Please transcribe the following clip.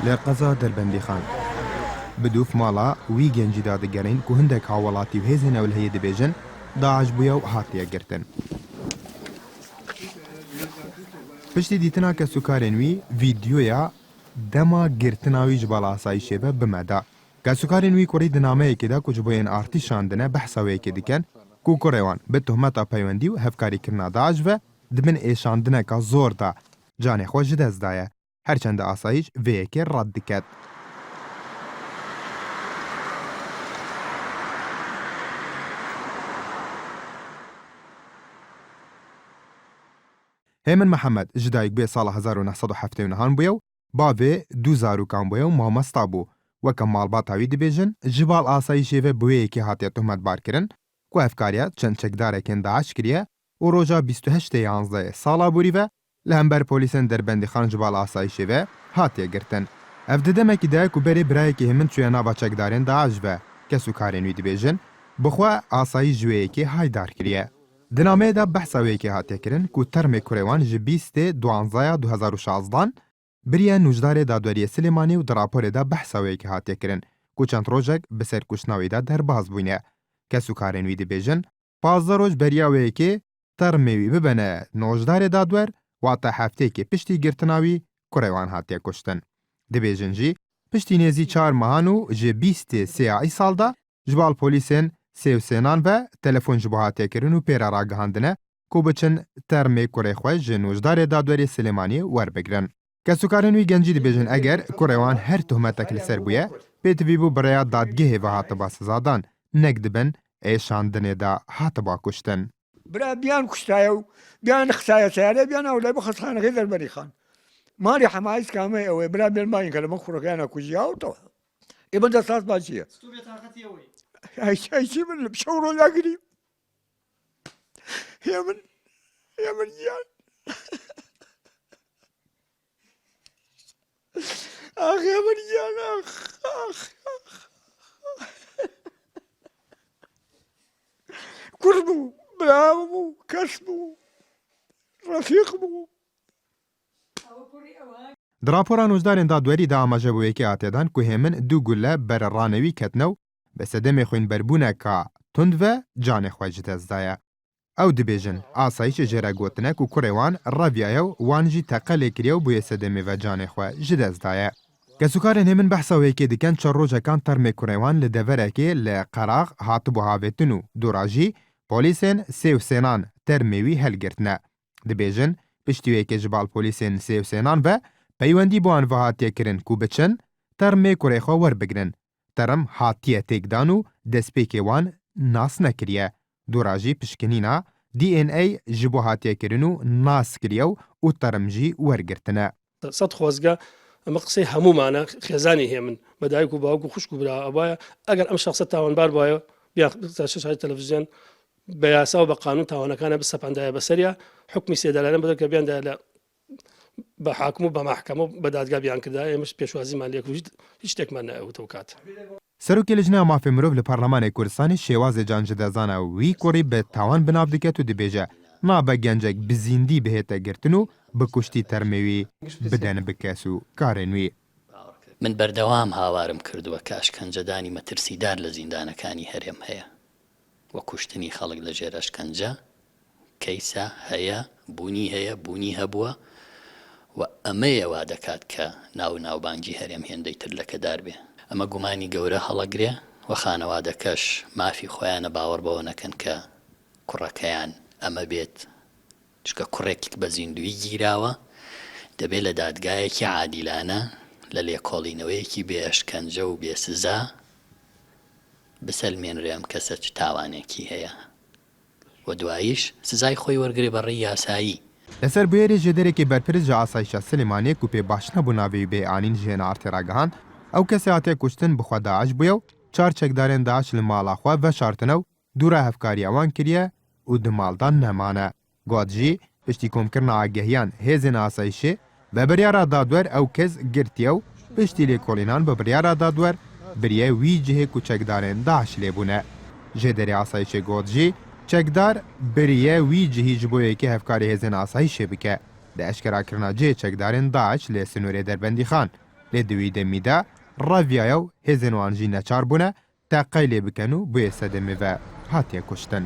لقزا دربندی خان بدوف مالا وی گنجی دادگرین که هندک هاولاتی و هزین اول هی دبیجن داعش بویا و هاتیه گرتن. پشتی دیتنا که سکارن وی ویدیویا دما گرتناوی جبال آسایشه به بمدا. که سکارن وی کوری دنامه که دا کجبوین آرتی شاندنه بحثاوی که دیکن کو کوریوان به تهمت پیوندی و هفکاری کرنا داعش و دبن ایشاندنه که زور دا جان خوش دست دایه. هرچند آسایش وی که رد دکت. هیمن محمد جدایک به سال 1979 بویو باوی 2000 کام بویو مامستا بو و کمال باتاوی دیبیجن جبال آسایشی و بویی که هاتیه تهمت بار کرن که افکاریا چند چکداره کن داعش کریه و روژا 28 11 سالا بوری و لهمبر پولیسن در بندی خان جبال آسایشی و هاتیه گرتن. اف ددمکی ده که بری برای که همین توی ناوا چکدارین داعش و کسو کارینوی دیبیجن بخوا آسایش جویی که هایدار کریه. دنامه دا بحثاوی که هاتیه کرن که ترم کوریوان جی 20 12 2016 بریه نوجدار دادوری سلیمانی و دراپور دا بحثاوی که هاتیه کرن که چند روژک بسر کشناوی دا در باز بوینه. کسو کارینوی دی بیجن 15 روز بریاوی که ترمیوی ببنه نوجدار دادور و تا هفته که پشتی گرتناوی کوریوان هاتیه کشتن. دی بیجن جی پشتی نیزی 4 ماهانو جی 23 سال دا جبال پولیسین سیو سینان و تلفن جبهاتی کرن و پیرا را گهاندنه که بچن ترمی کوری خواه جنوجدار دادوری سلیمانی ور بگرن. کسوکارنوی گنجی دی بیجن اگر کوریوان هر تهمتک لسر بویه بیت ویبو برای دادگه و هاتبا سزادان نگدبن ایشاندنه دا هاتبا کشتن. برای بیان کشتایو بیان خسایه سیاره بیان اولای بخص خان غیدر بری خان ماری حمایز کامه اوی برای بیان باین کلمه خورقیانا کجیاو تو ایبن دستاس باشیه هاي من بشورو لاقري يا من جان اخ يا من جان اخ قربو برافو كسبو رفيقبو دراپورا نوجدارین دادوری دا آماجه بوی که آتیدان که همین دو گله بر رانوی کتنو به صدم خوین بربونه که تند و جان خواهی دزدایه. او دبیجن آسایش جره گوتنه که کوریوان رویایو وانجی تقل کریو بوی صدم و جان خواهی دزدایه. کسوکارن همین بحثاوی که دیکن چار روژه کان ترم کوریوان لدوره که لقراغ هاتبو هاویتنو دوراجی پولیسین سیو سینان ترمیوی هل گرتنه. دبیجن پشتیوی که جبال پولیسین سیو سینان و پیوندی بوان و هاتیه کرن که بچن ترم کوریخوا ور بگرن. ترم هاتیه تکدانو دسپیکی وان ناس نکریه. دوراجی پشکنینا DNA جبو هاتیه کرنو ناس کریو و ترم جی ورگرتنه. صد خوزگا مقصي همو معنا خزاني هي من بدايكو باوكو خشكو بلا ابايا اگر ام شخص تاوان بار بايا بيا شاشه التلفزيون بياسا وبقانون تاوانا كان بس عندها بسريا حكمي سيدالنا بدك بيان ده بحاكمو بمحكمه بدات قابيان كده مش بيشوازي مالك هیچ تكمن او توكات سروکی لجنه مافی مروف لپارلمان کردستان شواز جانج دزانه وی کوری به تاوان بناف دکت و دبیجه نابه گنجک بزیندی بهتا گرتنو بکشتی ترمیوی بدن بکسو کارنوی. من بردوام هاوارم کردووە کاشکەنجەدانی مەترسیدار لە زیندانەکانی هەرێم هەیە وە کوشتنی خەڵک لە ژێر ئەشکەنجە کەیسە هەیە بوونی هەبووە و ئەمەیە وا دەکات کە ناوبانگی هەرێم هێندەی تر لەکەدار بێ. ئەمە گومانی گەورە هەڵەگرێ و خانەوادەکەش مافی خۆیانە باوەڕ بەوە نەکەن کە کوڕەکەیان ئەمە بێت چکە کوڕێک بە زیندوی گیراوە دەبێت لە دادگایەکی عادیلانە لە لێکۆڵینەوەیەکی بێ ئەشکەنجە و بێ سزا بسەلمێنرێ ئەم کەسە چ تاوانێکی هەیە و دواییش سزای خۆی وەرگرێ بەڕێی یاسایی. لەسەر بوێری ژێدەرێکی بەرپرس جا ئاسایشە سلێمانیەک و پێ باش نەبوو ناوی بێ ئانین ژێنە ئارتێراگەهان ئەو کەسێ هاتیە کوشتن بخوا داعش بووە و چار چەکدارێن داعش لە ماڵاخوا بەشارتنە و دوورە هەفکاری ئەوان کردیە و دماڵدان نەمانە. گواتژی پشتی کۆمکردنە ئاگەهیان هێزن ئاسایشێ بە بڕیارە دادوەر ئەو کەس گرتیە و پشتی لێکۆڵینان بە بڕیارە دادوەر بریە وی جهێک و چەکدارێن داعش لێبوونە. ژێدەری ئاسایشێ گواتژی چەکدار بریە وی جهی ji بۆ یەکێ هەفکاری هێزن ئاسایشێ بکە لە ئەشکراکردنا جێ چەکدارên داعش لێ سنوورێ دەربەندی خان لێ دوی دەمیدا ڕاڤایە و هێزن وان ژی نەچار بوونە تا قەیلێ بکەن و بۆیە سەدەمێڤە هاتیە کوشتن.